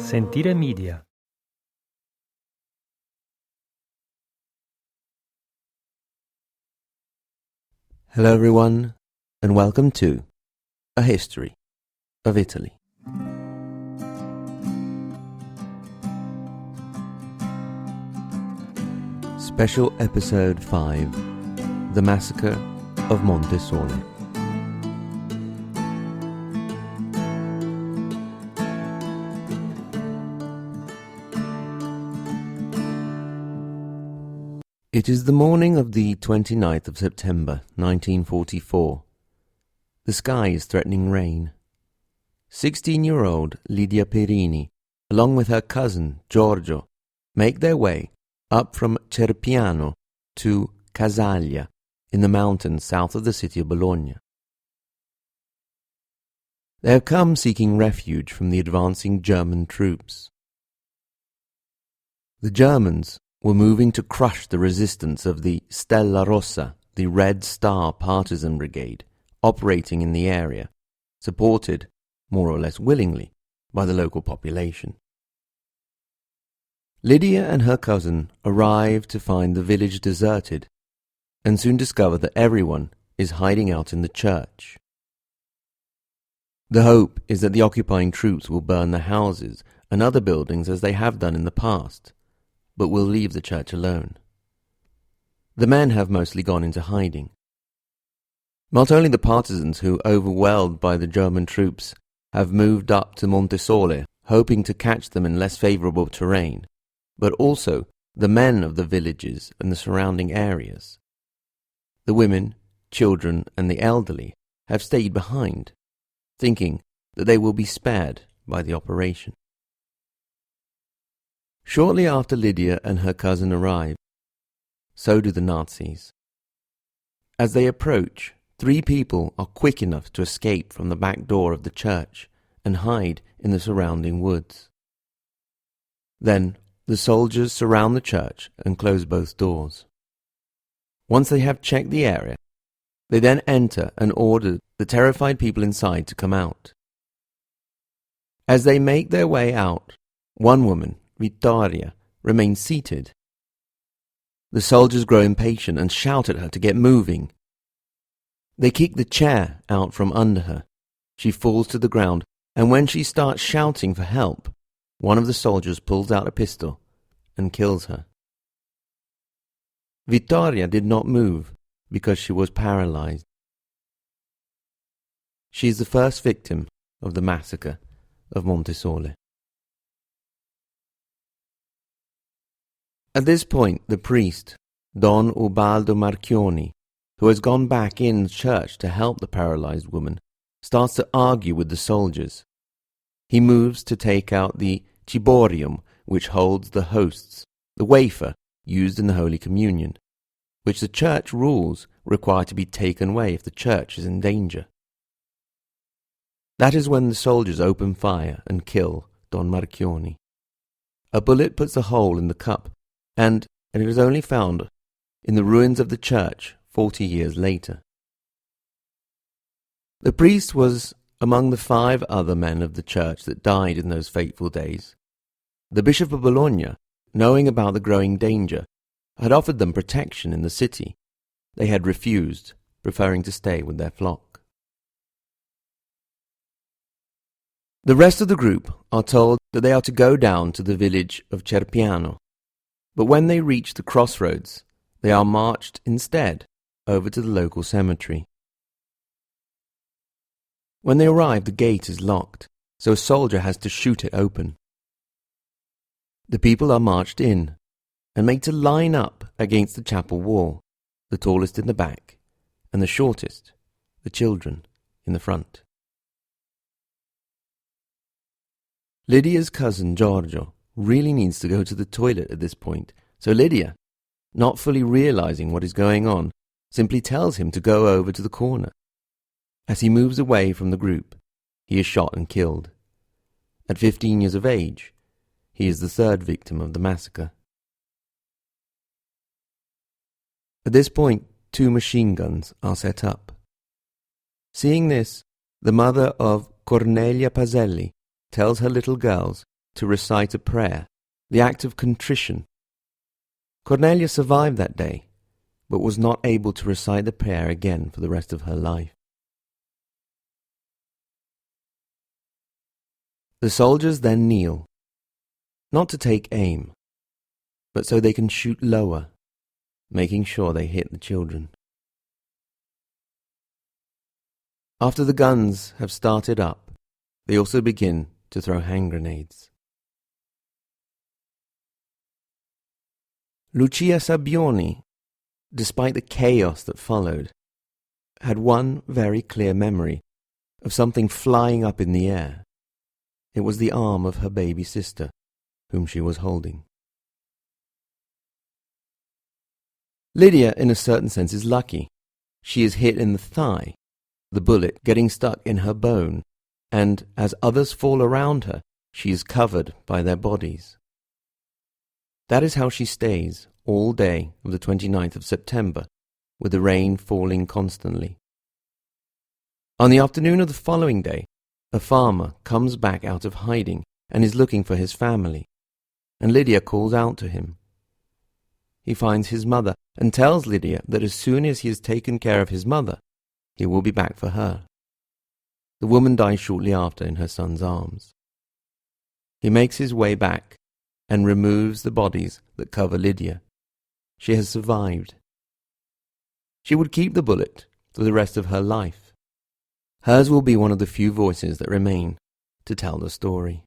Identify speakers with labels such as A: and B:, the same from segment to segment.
A: Sentire Media.
B: Hello everyone, and welcome to A History of Italy. Special Episode 5, The Massacre of Monte Sole. It is the morning of the 29th of September, 1944. The sky is threatening rain. 16-year-old Lidia Perini, along with her cousin Giorgio, make their way up from Cerpiano to Casaglia in the mountains south of the city of Bologna. They have come seeking refuge from the advancing German troops. The Germans were moving to crush the resistance of the Stella Rossa, the Red Star partisan brigade, operating in the area, supported, more or less willingly, by the local population. Lydia and her cousin arrive to find the village deserted, and soon discover that everyone is hiding out in the church. The hope is that the occupying troops will burn the houses and other buildings as they have done in the past, but will leave the church alone. The men have mostly gone into hiding. Not only the partisans who, overwhelmed by the German troops, have moved up to Monte Sole, hoping to catch them in less favourable terrain, but also the men of the villages and the surrounding areas. The women, children, and the elderly have stayed behind, thinking that they will be spared by the operation. Shortly after Lydia and her cousin arrive, so do the Nazis. As they approach, 3 people are quick enough to escape from the back door of the church and hide in the surrounding woods. Then the soldiers surround the church and close both doors. Once they have checked the area, they then enter and order the terrified people inside to come out. As they make their way out, one woman, Vittoria, remains seated. The soldiers grow impatient and shout at her to get moving. They kick the chair out from under her. She falls to the ground, and when she starts shouting for help, one of the soldiers pulls out a pistol and kills her. Vittoria did not move because she was paralyzed. She is the first victim of the massacre of Monte Sole. At this point, the priest, Don Ubaldo Marchioni, who has gone back in the church to help the paralyzed woman, starts to argue with the soldiers. He moves to take out the ciborium, which holds the hosts, the wafer used in the Holy Communion, which the church rules require to be taken away if the church is in danger. That is when the soldiers open fire and kill Don Marchioni. A bullet puts a hole in the cup, and it is only found in the ruins of the church 40 years later. The priest was among the 5 other men of the church that died in those fateful days. The Bishop of Bologna, knowing about the growing danger, had offered them protection in the city. They had refused, preferring to stay with their flock. The rest of the group are told that they are to go down to the village of Cerpiano, but when they reach the crossroads, they are marched instead over to the local cemetery. When they arrive, the gate is locked, so a soldier has to shoot it open. The people are marched in and made to line up against the chapel wall, the tallest in the back, and the shortest, the children, in the front. Lydia's cousin Giorgio really needs to go to the toilet at this point, so Lydia, not fully realizing what is going on, simply tells him to go over to the corner. As he moves away from the group, he is shot and killed. At 15 years of age, he is the 3rd victim of the massacre. At this point, 2 machine guns are set up. Seeing this, the mother of Cornelia Pazelli tells her little girls to recite a prayer, the act of contrition. Cornelia survived that day, but was not able to recite the prayer again for the rest of her life. The soldiers then kneel, not to take aim, but so they can shoot lower, making sure they hit the children. After the guns have started up, they also begin to throw hand grenades. Lucia Sabbioni, despite the chaos that followed, had one very clear memory of something flying up in the air. It was the arm of her baby sister, whom she was holding. Lydia, in a certain sense, is lucky. She is hit in the thigh, the bullet getting stuck in her bone, and as others fall around her, she is covered by their bodies. That is how she stays all day of the 29th of September, with the rain falling constantly. On the afternoon of the following day, a farmer comes back out of hiding and is looking for his family, and Lydia calls out to him. He finds his mother and tells Lydia that as soon as he has taken care of his mother, he will be back for her. The woman dies shortly after in her son's arms. He makes his way back and removes the bodies that cover Lydia. She has survived. She would keep the bullet for the rest of her life. Hers will be one of the few voices that remain to tell the story.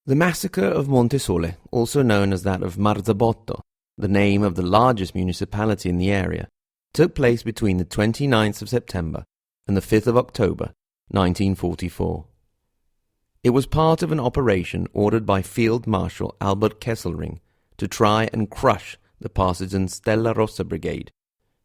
B: The massacre of Monte Sole, also known as that of Marzabotto, the name of the largest municipality in the area, took place between the 29th of September and the 5th of October, 1944. It was part of an operation ordered by Field Marshal Albert Kesselring to try and crush the partisan Stella Rossa Brigade,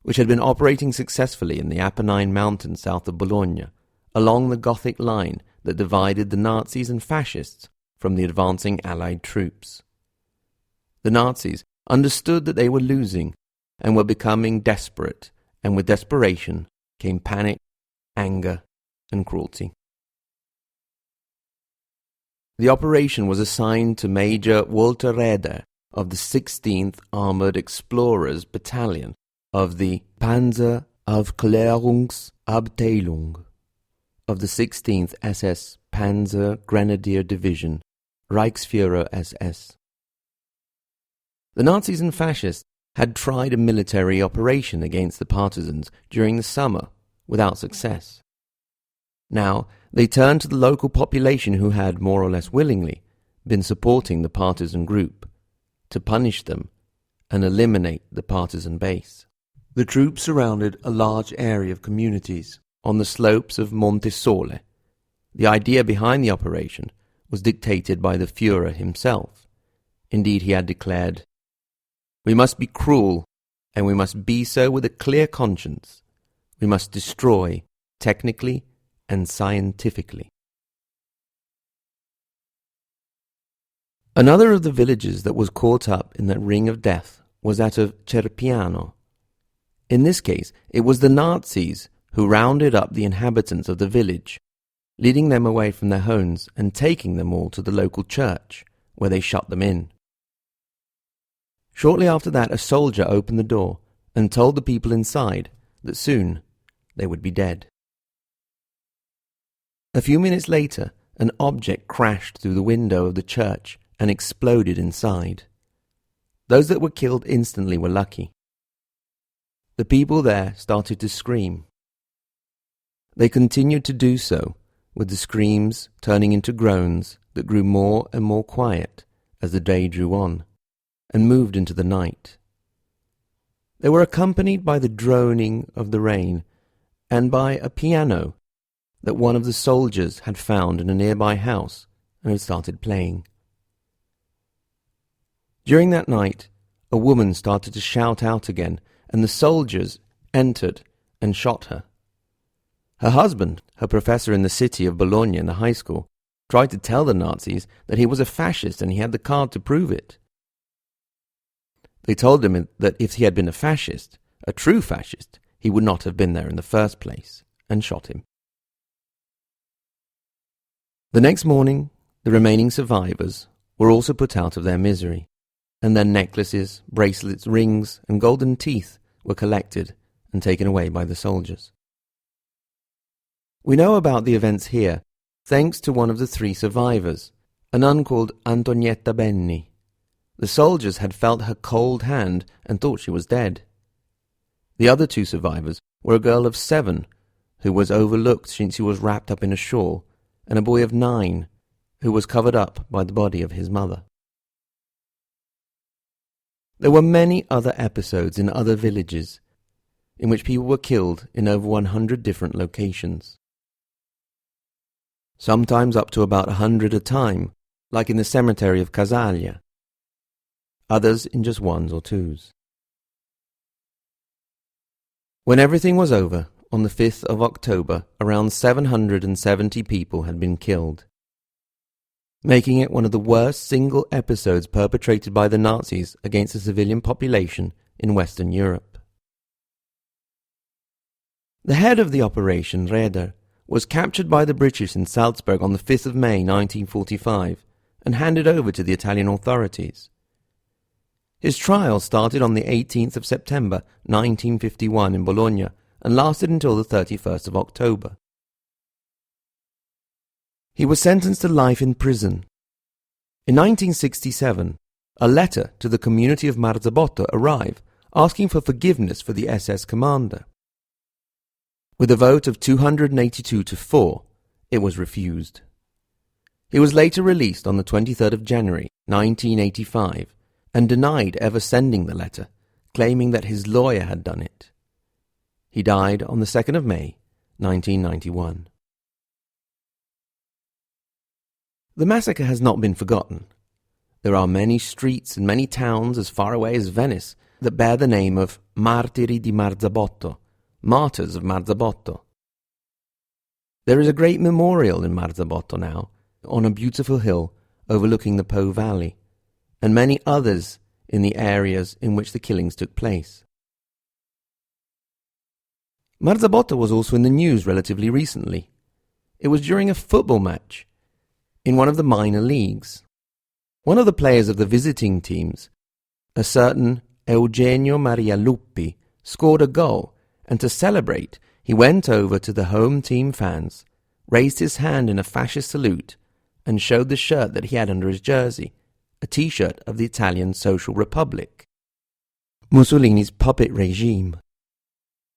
B: which had been operating successfully in the Apennine Mountains south of Bologna, along the Gothic line that divided the Nazis and Fascists from the advancing Allied troops. The Nazis understood that they were losing and were becoming desperate, and with desperation came panic, anger, and cruelty. The operation was assigned to Major Walter Raeder of the 16th Armored Explorers Battalion of the Panzeraufklärungsabteilung of the 16th SS Panzer Grenadier Division, Reichsführer SS. The Nazis and Fascists had tried a military operation against the partisans during the summer without success. Now they turned to the local population, who had, more or less willingly, been supporting the partisan group, to punish them and eliminate the partisan base. The troops surrounded a large area of communities on the slopes of Monte Sole. The idea behind the operation was dictated by the Führer himself. Indeed, he had declared, "We must be cruel, and we must be so with a clear conscience. We must destroy, technically and scientifically." Another of the villages that was caught up in that ring of death was that of Cerpiano. In this case, it was the Nazis who rounded up the inhabitants of the village, leading them away from their homes and taking them all to the local church, where they shut them in. Shortly after that, a soldier opened the door and told the people inside that soon they would be dead. A few minutes later, an object crashed through the window of the church and exploded inside. Those that were killed instantly were lucky. The people there started to scream. They continued to do so, with the screams turning into groans that grew more and more quiet as the day drew on, and moved into the night. They were accompanied by the droning of the rain and by a piano that one of the soldiers had found in a nearby house and had started playing. During that night, a woman started to shout out again, and the soldiers entered and shot her. Her husband, her professor in the city of Bologna in the high school, tried to tell the Nazis that he was a fascist and he had the card to prove it. They told him that if he had been a fascist, a true fascist, he would not have been there in the first place, and shot him. The next morning, the remaining survivors were also put out of their misery, and their necklaces, bracelets, rings, and golden teeth were collected and taken away by the soldiers. We know about the events here thanks to one of the three survivors, a nun called Antonietta Benni. The soldiers had felt her cold hand and thought she was dead. The other two survivors were a girl of 7, who was overlooked since she was wrapped up in a shawl, and a boy of 9, who was covered up by the body of his mother. There were many other episodes in other villages in which people were killed in over 100 different locations. Sometimes up to about 100 a time, like in the cemetery of Casaglia. Others in just 1s or 2s. When everything was over, on the 5th of October, around 770 people had been killed, making it one of the worst single episodes perpetrated by the Nazis against the civilian population in Western Europe. The head of the operation, Raeder, was captured by the British in Salzburg on the 5th of May 1945 and handed over to the Italian authorities. His trial started on the 18th of September 1951 in Bologna and lasted until the 31st of October. He was sentenced to life in prison. In 1967, a letter to the community of Marzabotto arrived asking for forgiveness for the SS commander. With a vote of 282 to 4, it was refused. He was later released on the 23rd of January 1985 and denied ever sending the letter, claiming that his lawyer had done it. He died on the 2nd of May 1991. The massacre has not been forgotten. There are many streets and many towns as far away as Venice that bear the name of Martiri di Marzabotto, Martyrs of Marzabotto. There is a great memorial in Marzabotto now, on a beautiful hill overlooking the Po Valley, and many others in the areas in which the killings took place. Marzabotto was also in the news relatively recently. It was during a football match in one of the minor leagues. One of the players of the visiting teams, a certain Eugenio Maria Luppi, scored a goal, and to celebrate, he went over to the home team fans, raised his hand in a fascist salute, and showed the shirt that he had under his jersey, a T-shirt of the Italian Social Republic, Mussolini's puppet regime.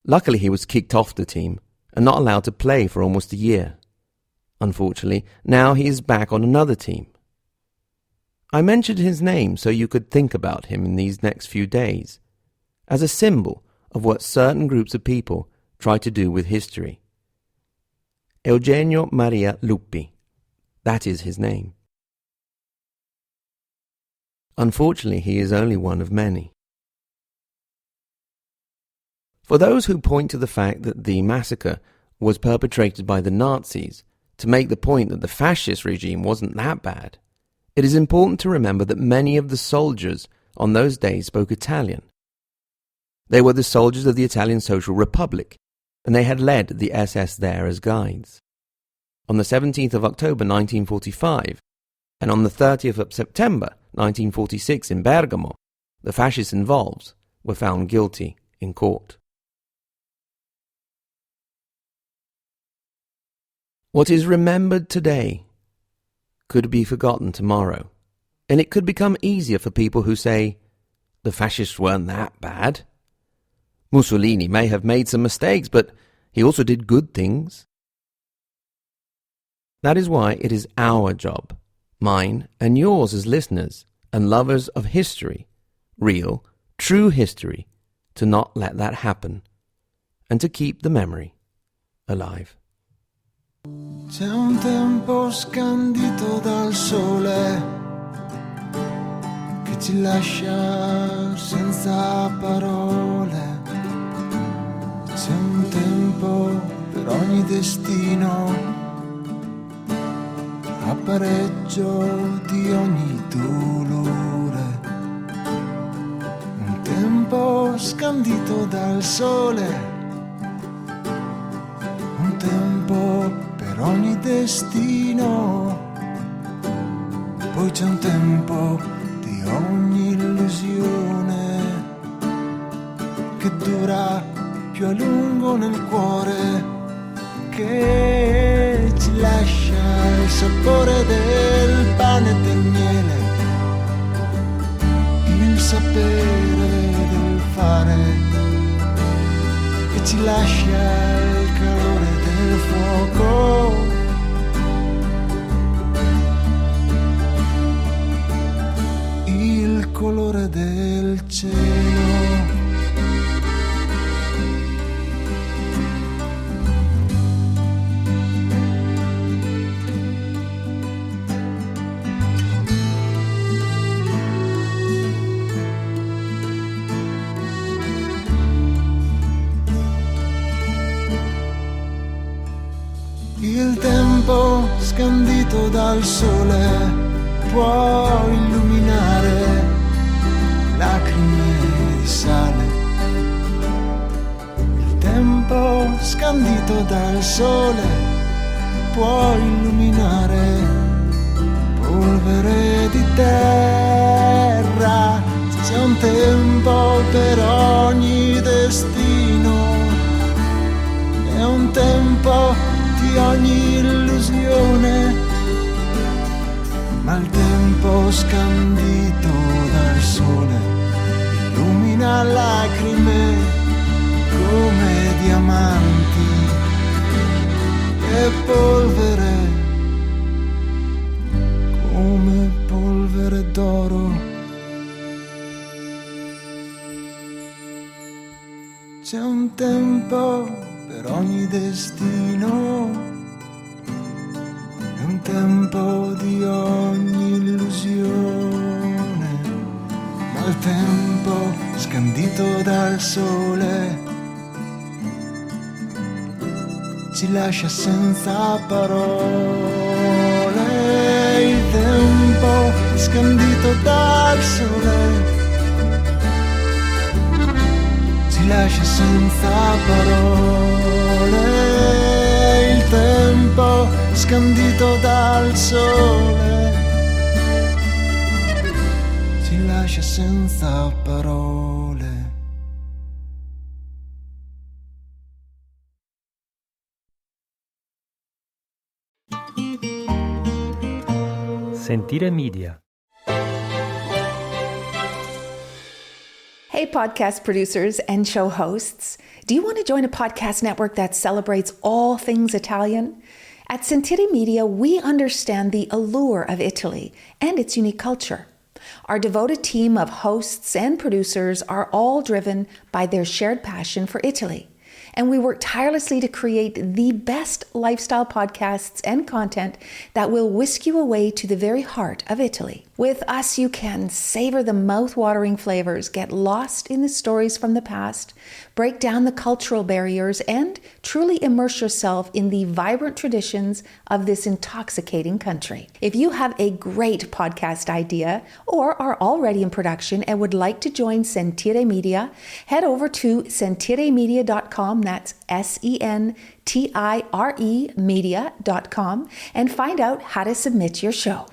B: Luckily, he was kicked off the team and not allowed to play for almost a year. Unfortunately, now he is back on another team. I mentioned his name so you could think about him in these next few days, as a symbol of what certain groups of people try to do with history. Eugenio Maria Luppi. That is his name. Unfortunately, he is only one of many. For those who point to the fact that the massacre was perpetrated by the Nazis to make the point that the fascist regime wasn't that bad, it is important to remember that many of the soldiers on those days spoke Italian. They were the soldiers of the Italian Social Republic, and they had led the SS there as guides. On the 17th of October 1945, and on the 30th of September 1946 in Bergamo, the fascists involved were found guilty in court. What is remembered today could be forgotten tomorrow, and it could become easier for people who say, the fascists weren't that bad. Mussolini may have made some mistakes, but he also did good things. That is why it is our job, mine and yours as listeners and lovers of history, real, true history, to not let that happen, and to keep the memory alive.
A: C'è un tempo scandito dal sole che ci lascia senza parole. C'è un tempo per ogni destino, a pareggio di ogni dolore. Un tempo scandito dal sole, un tempo per ogni destino. Poi c'è un tempo di ogni illusione che dura più a lungo nel cuore, che ci lascia il sapore del pane e del miele, il sapere del fare, che ci lascia il calore del fuoco, il colore del cielo. Il tempo scandito dal sole può illuminare lacrime di sale. Il tempo scandito dal sole può illuminare polvere di terra. C'è un tempo per ogni destino, è un tempo di ogni illusione, ma il tempo scandito dal sole illumina lacrime come diamanti e polvere come polvere d'oro. C'è un tempo per ogni destino, è un tempo di ogni illusione, ma il tempo scandito dal sole ci lascia senza parole. Il tempo scandito dal sole ci lascia senza parole. Il tempo scandito dal sole ci lascia senza parole.
C: Sentire Media.
D: Hey, podcast producers and show hosts. Do you want to join a podcast network that celebrates all things Italian? At Sentire Media, we understand the allure of Italy and its unique culture. Our devoted team of hosts and producers are all driven by their shared passion for Italy. And we work tirelessly to create the best lifestyle podcasts and content that will whisk you away to the very heart of Italy. With us, you can savor the mouth-watering flavors, get lost in the stories from the past, break down the cultural barriers, and truly immerse yourself in the vibrant traditions of this intoxicating country. If you have a great podcast idea or are already in production and would like to join Sentire Media, head over to sentiremedia.com, that's SENTIRE media.com, and find out how to submit your show.